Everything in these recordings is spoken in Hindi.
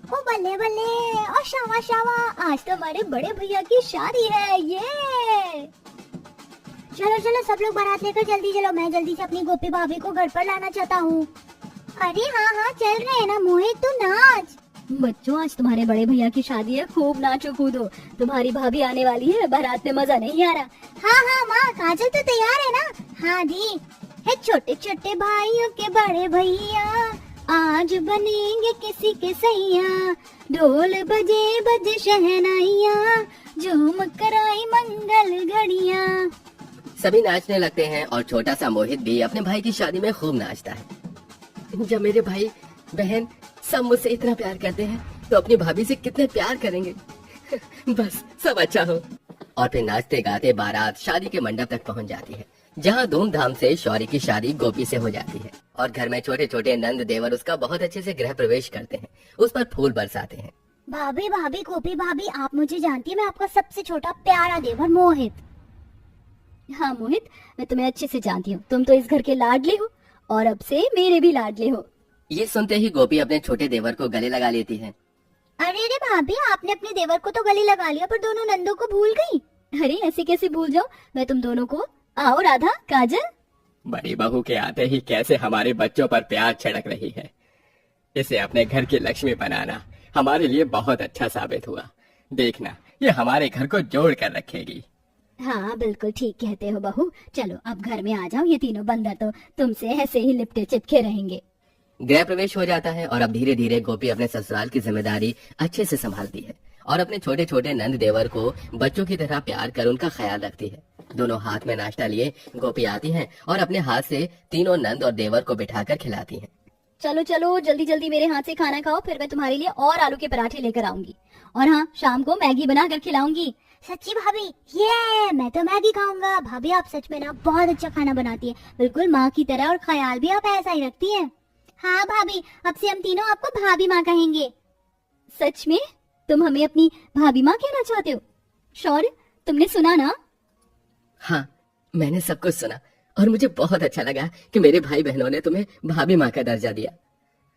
ओ बल्ले बल्ले, और शावा शावा, आज तो हमारे बड़े भैया की शादी है। ये चलो चलो सब लोग बारात लेकर जल्दी चलो, मैं जल्दी से अपनी गोपी भाभी को घर पर लाना चाहता हूँ। अरे हाँ हाँ चल रहे हैं ना मोहित, तू नाच। बच्चों, आज तुम्हारे बड़े भैया की शादी है, खूब नाचो कूदो। तुम्हारी भाभी आने वाली है, बारात में मजा नहीं आ रहा। हाँ हाँ माँ, काजल तो तैयार है ना? हाँ जी। है छोटे छोटे भाइयों के बड़े भैया, आज बनेंगे किसी के सैया। ढोल बजे बजे शहनाइयाँ, झूम कर आई मंगल घड़ियाँ। सभी नाचने लगते हैं और छोटा सा मोहित भी अपने भाई की शादी में खूब नाचता है। जब मेरे भाई बहन सब मुझसे इतना प्यार करते हैं तो अपनी भाभी से कितने प्यार करेंगे। बस सब अच्छा हो। और फिर नाचते गाते बारात शादी के मंडप तक पहुंच जाती है, जहां धूमधाम से शौर्य की शादी गोपी से हो जाती है। और घर में छोटे छोटे नंद देवर उसका बहुत अच्छे से गृह प्रवेश करते हैं, उस पर फूल बरसाते हैं। भाभी भाभी गोपी भाभी, आप मुझे जानती है, मैं आपका सबसे छोटा प्यारा देवर मोहित। हाँ मोहित, मैं तुम्हें अच्छे से जानती हूँ, तुम तो इस घर के लाडले हो और अब से मेरे भी लाडले हो। ये सुनते ही गोपी अपने छोटे देवर को गले लगा लेती है। अरे रे भाभी, आपने अपने देवर को तो गले लगा लिया, पर दोनों नंदों को भूल गई। अरे ऐसे कैसे भूल जाओ, मैं तुम दोनों को। आओ राधा, काजल। बड़ी बहू के आते ही कैसे हमारे बच्चों पर प्यार छिड़क रही है। इसे अपने घर की लक्ष्मी बनाना हमारे लिए बहुत अच्छा साबित हुआ। देखना, ये हमारे घर को जोड़ कर रखेगी। हाँ बिल्कुल ठीक कहते हो बहू। चलो अब घर में आ जाओ, ये तीनों बंदर तो तुमसे ऐसे ही लिपटे चिपके रहेंगे। गृह प्रवेश हो जाता है और अब धीरे धीरे गोपी अपने ससुराल की जिम्मेदारी अच्छे से संभालती है और अपने छोटे छोटे नंद देवर को बच्चों की तरह प्यार कर उनका ख्याल रखती है। दोनों हाथ में नाश्ता लिए गोपी आती है और अपने हाथ से तीनों नंद और देवर को बिठाकर खिलाती है। चलो चलो जल्दी जल्दी मेरे हाथ से खाना खाओ, फिर मैं तुम्हारे लिए और आलू के पराठे लेकर आऊंगी। और हाँ, शाम को मैगी बना कर खिलाऊंगी। सच्ची भाभी? ये मैं तो मैगी खाऊंगा। भाभी आप सच में ना बहुत अच्छा खाना बनाती है, बिल्कुल माँ की तरह, और ख्याल भी आप ऐसा ही रखती है। हाँ भाभी, अब से हम तीनों आपको भाभी माँ कहेंगे। सच में? तुम हमें अपनी भाभी माँ कहना चाहते हो? शौर्य, तुमने सुना ना? हाँ, मैंने सब कुछ सुना और मुझे बहुत अच्छा लगा कि मेरे भाई बहनों ने तुम्हें भाभी माँ का दर्जा दिया।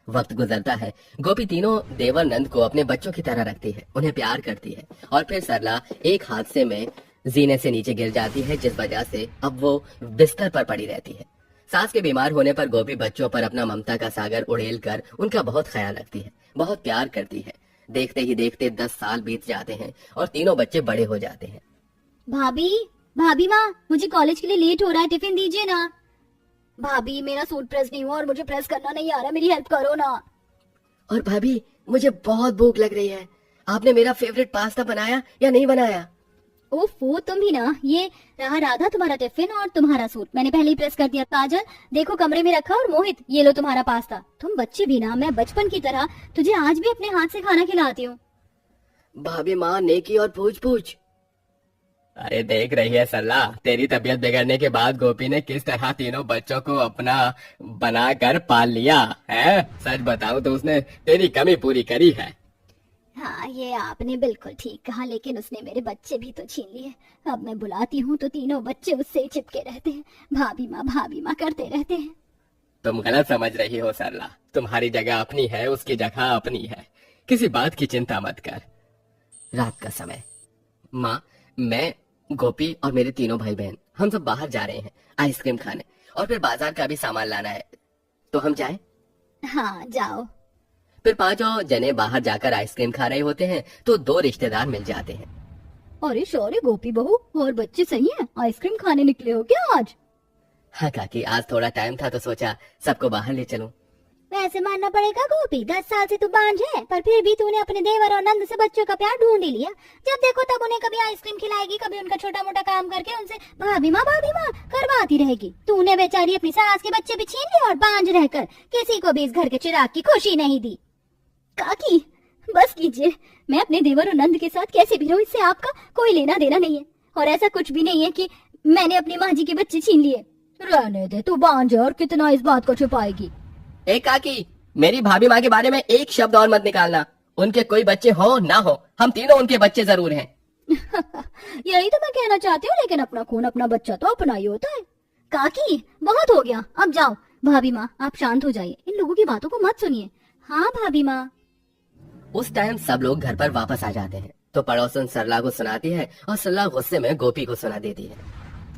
वक्त गुजरता है, गोपी तीनों देवर नंद को अपने बच्चों की तरह रखती है, उन्हें प्यार करती है। और फिर सरला एक हादसे में जीने से नीचे गिर जाती है, जिस वजह से अब वो बिस्तर पर पड़ी रहती है। सास के बीमार होने पर गोपी बच्चों पर अपना ममता का सागर उड़ेल कर उनका बहुत ख्याल रखती है, बहुत प्यार करती है। देखते ही देखते 10 साल बीत जाते हैं और तीनों बच्चे बड़े हो जाते हैं। भाभी, भाभी माँ, मुझे कॉलेज के लिए लेट हो रहा है, टिफिन दीजिए ना। भाभी, मेरा सूट प्रेस नहीं हुआ और मुझे प्रेस करना नहीं आ रहा, मेरी हेल्प करो ना। और भाभी, मुझे बहुत भूख लग रही है, आपने मेरा फेवरेट पास्ता बनाया या नहीं बनाया? ओफो, तुम भी ना। ये रहा राधा तुम्हारा टिफिन और तुम्हारा सूट, मैंने पहले ही प्रेस कर दिया। काजल देखो कमरे में रखा, और मोहित ये लो तुम्हारा पास्ता। तुम बच्चे भी ना, मैं बचपन की तरह तुझे आज भी अपने हाथ से खाना खिलाती हूँ। भाभी माँ, नेकी और पूछ पूछ। अरे देख रही है सरला, तेरी तबीयत बिगड़ने के बाद गोपी ने किस तरह तीनों बच्चों को अपना बनाकर पाल लिया है। सच बताऊं तो उसने तेरी कमी पूरी करी है। हाँ, ये आपने बिल्कुल ठीक कहा, लेकिन उसने मेरे बच्चे भी तो छीन लिए। अब मैं बुलाती हूँ तो तीनों बच्चे उससे ही चिपके रहते हैं, भाभी माँ करते रहते हैं। तुम गलत समझ रही हो सरला, तुम्हारी जगह अपनी है, उसकी जगह अपनी है, किसी बात की चिंता मत कर। रात का समय, माँ, मैं, गोपी और मेरे तीनों भाई बहन हम सब बाहर जा रहे हैं आइसक्रीम खाने, और फिर बाजार का भी सामान लाना है, तो हम जाएं? हाँ जाओ। फिर पांचों जने बाहर जाकर आइसक्रीम खा रहे होते हैं तो 2 रिश्तेदार मिल जाते हैं। अरे शौर्य, गोपी बहू और बच्चे सही हैं, आइसक्रीम खाने निकले हो क्या आज? हाँ काकी, आज थोड़ा टाइम था तो सोचा सबको बाहर ले चलूं। वैसे मानना पड़ेगा गोपी, 10 साल से तू बांझ है, पर फिर भी तूने अपने देवर और नंद से बच्चों का प्यार ढूंढ ही लिया। जब देखो तब उन्हें कभी आइसक्रीम खिलाएगी, कभी उनका छोटा मोटा काम करके उनसे भाभी माँ करवाती रहेगी। तूने बेचारी अपनी सास के बच्चे भी छीन लिए और बांझ रहकर किसी को भी इस घर के चिराग की खुशी नहीं दी। काकी बस कीजिए, मैं अपने देवर और नंद के साथ कैसे भी रहूं, इससे आपका कोई लेना देना नहीं है। और ऐसा कुछ भी नहीं है कि मैंने अपनी माँ जी के बच्चे छीन लिए। रहने दे, तू बांझ है और कितना इस बात को छुपाएगी। ए काकी, मेरी भाभी माँ के बारे में एक शब्द और मत निकालना। उनके कोई बच्चे हो ना हो, हम तीनों उनके बच्चे जरूर हैं। यही तो मैं कहना चाहती हूँ, लेकिन अपना खून अपना बच्चा तो अपना ही होता है। काकी बहुत हो गया, अब जाओ। भाभी माँ आप शांत हो जाइए, इन लोगों की बातों को मत सुनिए। हाँ भाभी माँ। उस टाइम सब लोग घर पर वापस आ जाते हैं तो पड़ोसन सरला को सुनाती है और सरला गुस्से में गोपी को सुना देती है।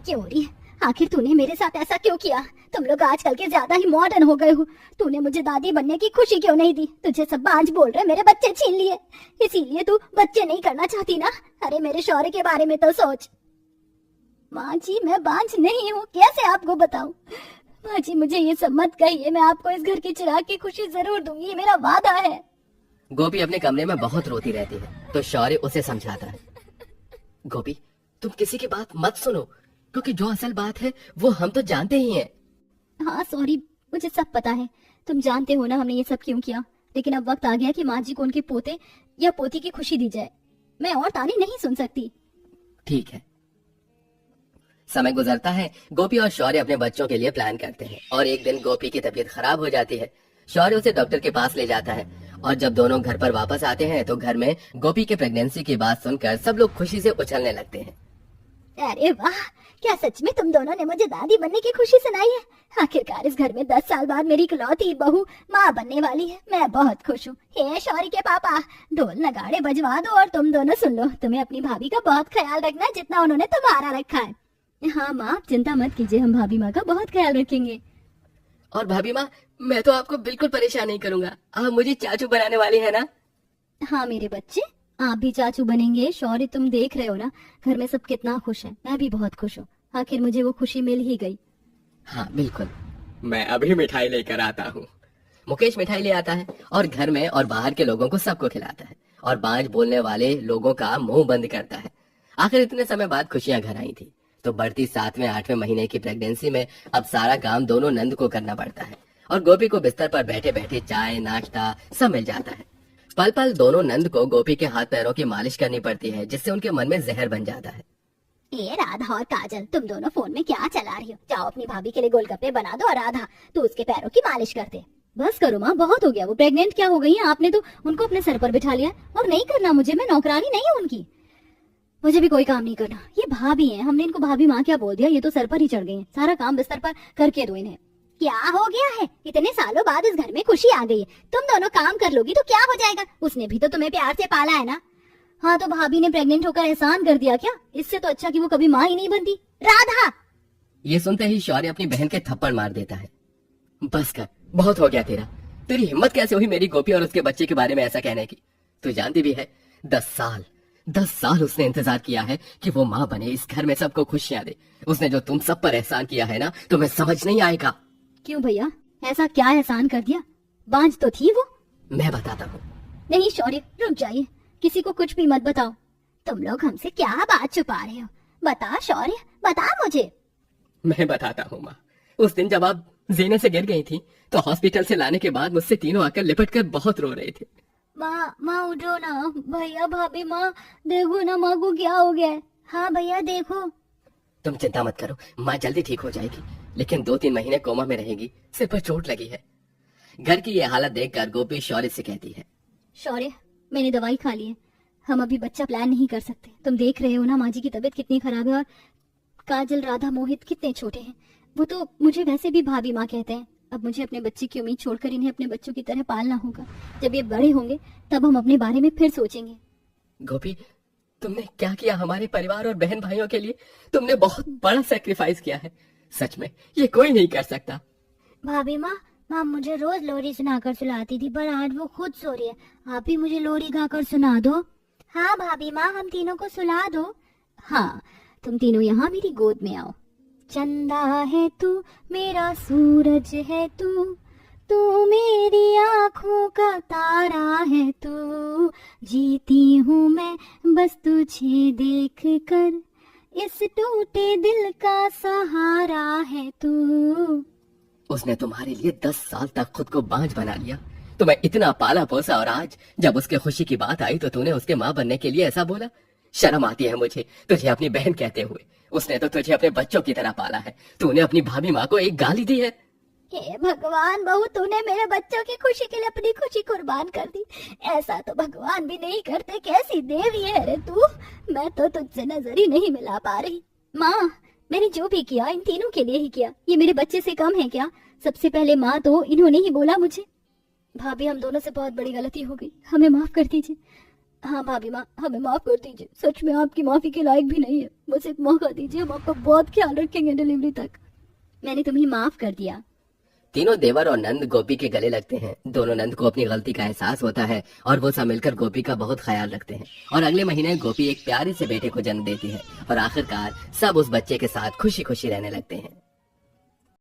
क्यों री, आखिर तूने मेरे साथ ऐसा क्यों किया? तुम लोग आजकल के ज्यादा ही मॉडर्न हो गए हो। तूने मुझे दादी बनने की खुशी क्यों नहीं दी? तुझे सब बांझ बोल रहे मेरे बच्चे छीन लिए, इसीलिए तू बच्चे नहीं करना चाहती ना? अरे मेरे शौर्य के बारे में तो सोच। माँ जी मैं बांझ नहीं हूँ, कैसे आपको बताऊं? माँ जी मुझे ये सब मत कहिए, मैं आपको इस घर के चिराग की खुशी जरूर दूंगी, ये मेरा वादा है। गोपी अपने कमरे में बहुत रोती रहती है तो शौर्य उसे समझाता है। गोपी तुम किसी की बात मत सुनो, क्योंकि जो असल बात है वो हम तो जानते ही हैं। हाँ सॉरी, मुझे सब पता है। तुम जानते हो ना हमने ये सब क्यों किया, लेकिन अब वक्त आ गया कि माँ जी को उनके पोते या पोती की खुशी दी जाए। मैं और ताने नहीं सुन सकती। ठीक है। समय गुजरता है, गोपी और शौर्य अपने बच्चों के लिए प्लान करते हैं और एक दिन गोपी की तबीयत खराब हो जाती है। शौर्य उसे डॉक्टर के पास ले जाता है और जब दोनों घर पर वापस आते हैं तो घर में गोपी के प्रेगनेंसी की बात सुनकर सब लोग खुशी से उछलने लगते हैं। अरे वाह, क्या सच में तुम दोनों ने मुझे दादी बनने की खुशी सुनाई है? आखिरकार इस घर में 10 साल बाद मेरी इकलौती बहू माँ बनने वाली है। मैं बहुत खुश हूँ। हे शौर्य के पापा, ढोल नगाड़े बजवा दो और तुम दोनों सुन लो। तुम्हें अपनी भाभी का बहुत ख्याल रखना जितना उन्होंने तुम्हारा रखा है। हाँ माँ, आप चिंता मत कीजिए, हम भाभी माँ का बहुत ख्याल रखेंगे। और भाभी माँ, मैं तो आपको बिल्कुल परेशान नहीं करूंगा। आप मुझे चाचू बनाने वाली है ना? हाँ मेरे बच्चे, आप भी चाचू बनेंगे। शौर्य तुम देख रहे हो ना घर में सब कितना खुश है। मैं भी बहुत खुश हूँ, आखिर मुझे वो खुशी मिल ही गई। हाँ बिल्कुल। मैं अभी मिठाई लेकर आता हूँ। मुकेश मिठाई ले आता है और घर में और बाहर के लोगों को सबको खिलाता है और बांझ बोलने वाले लोगों का मुंह बंद करता है। आखिर इतने समय बाद खुशियां घर आई थी तो बढ़ती 7वें 8वें महीने की प्रेगनेंसी में अब सारा काम दोनों नंद को करना पड़ता है और गोपी को बिस्तर पर बैठे बैठे चाय नाश्ता सब मिल जाता है। पल पल दोनों नंद को गोपी के हाथ पैरों की मालिश करनी पड़ती है जिससे उनके मन में जहर बन जाता है। ए राधा और काजल, तुम दोनों फोन में क्या चला रही हो? जाओ अपनी भाभी के लिए गोलगप्पे बना दो और राधा तू उसके पैरों की मालिश कर दे। बस करो माँ, बहुत हो गया। वो प्रेग्नेंट क्या हो गई है? आपने तो उनको अपने सर पर बिठा लिया। और नहीं करना मुझे, मैं नौकरानी नहीं हूँ उनकी। मुझे भी कोई काम नहीं करना। ये भाभी है, हमने इनको भाभी माँ क्या बोल दिया? ये तो सर पर ही चढ़ गई है। सारा काम बिस्तर पर करके दो इन्हें। क्या हो गया है? इतने सालों बाद इस घर में खुशी आ गई है, तुम दोनों काम कर लोगी तो क्या हो जाएगा? उसने भी तो तुम्हें प्यार से पाला है ना। हाँ तो भाभी ने प्रेग्नेंट होकर एहसान कर दिया क्या? इससे तो अच्छा कि वो कभी माँ ही नहीं बनती। राधा! ये सुनते ही शौर्य अपनी बहन के थप्पड़ मार देता है। बस कर, बहुत हो गया तेरा। तेरी हिम्मत कैसे हुई मेरी गोपी और उसके बच्चे के बारे में ऐसा कहने की? तू जानती भी है 10 साल उसने इंतजार किया है कि वो माँ बने, इस घर में सबको खुशियां दे। उसने जो तुम सब पर एहसान किया है ना, तुम्हें समझ नहीं आएगा। क्यों भैया, ऐसा क्या एहसान कर दिया? बांझ तो थी वो। मैं बताता हूँ। नहीं शौर्य, रुक जाइए, किसी को कुछ भी मत बताओ। तुम लोग हमसे क्या बात छुपा रहे हो? बता शौर्य, बता मुझे। मैं बताता हूँ माँ। उस दिन जब आप जीने से गिर गई थी तो हॉस्पिटल से लाने के बाद मुझसे तीनों आकर लिपट कर बहुत रो रहे थे। माँ उठो ना। भैया भाभी, माँ देखो ना, माँ को क्या हो गया है? हाँ भैया देखो। तुम चिंता मत करो, माँ जल्दी ठीक हो जाएगी, लेकिन 2-3 महीने कोमा में रहेगी। सिर पर चोट लगी है। घर की ये हालत देखकर गोपी शौर्य से कहती है, शौर्य मैंने दवाई खा ली है, हम अभी बच्चा प्लान नहीं कर सकते। तुम देख रहे हो ना माँ जी की तबीयत कितनी खराब है और काजल, राधा, मोहित कितने छोटे हैं। वो तो मुझे वैसे भी भाभी माँ कहते हैं। अब मुझे अपने बच्चे की उम्मीद छोड़कर इन्हें अपने बच्चों की तरह पालना होगा। जब ये बड़े होंगे तब हम अपने बारे में फिर सोचेंगे। गोपी तुमने क्या किया हमारे परिवार और बहन भाइयों के लिए? तुमने बहुत बड़ा सेक्रीफाइस किया है। सच में ये कोई नहीं कर सकता। भाभी माँ मुझे रोज लोरी सुनाकर सुलाती थी, पर आज वो खुद सो रही है। आप ही मुझे लोरी गाकर सुना दो। हाँ भाभी माँ, हम तीनों को सुला दो। हाँ तुम तीनों यहाँ मेरी गोद में आओ। चंदा है तू, मेरा सूरज है तू, तू मेरी आँखों का तारा है तू, जीती हूँ मैं बस तुझे देख कर, इस टूटे दिल का सहारा है तू। उसने तुम्हारे लिए 10 साल तक खुद को बांझ बना लिया, तुम्हें इतना पाला पोसा, और आज जब उसके खुशी की बात आई तो तूने उसके माँ बनने के लिए ऐसा बोला। शर्म आती है मुझे तुझे अपनी बहन कहते हुए। उसने तो तुझे अपने बच्चों की तरह पाला है, तूने अपनी भाभी माँ को एक गाली दी है। हे भगवान, बहू तूने मेरे बच्चों की खुशी के लिए अपनी खुशी कुर्बान कर दी। ऐसा तो भगवान भी नहीं करते। कैसी देवी है रे तू, मैं तो तुझसे नजर ही नहीं मिला पा रही। माँ मैंने जो भी किया इन तीनों के लिए ही किया। ये मेरे बच्चे से कम है क्या? सबसे पहले माँ तो इन्होंने ही बोला मुझे। भाभी, हम दोनों से बहुत बड़ी गलती हो गई, हमें माफ कर दीजिए। हाँ भाभी माँ, हमें माफ कर दीजिए, सच में आपकी माफी के लायक भी नहीं है, बस एक मौका दीजिए, हम आपका बहुत ख्याल रखेंगे डिलीवरी तक। मैंने तुम्हें माफ कर दिया। तीनों देवर और नंद गोपी के गले लगते हैं। दोनों नंद को अपनी गलती का एहसास होता है और वो सब मिलकर गोपी का बहुत ख्याल रखते हैं। और अगले महीने गोपी एक प्यारे से बेटे को जन्म देती है और आखिरकार सब उस बच्चे के साथ खुशी खुशी रहने लगते हैं।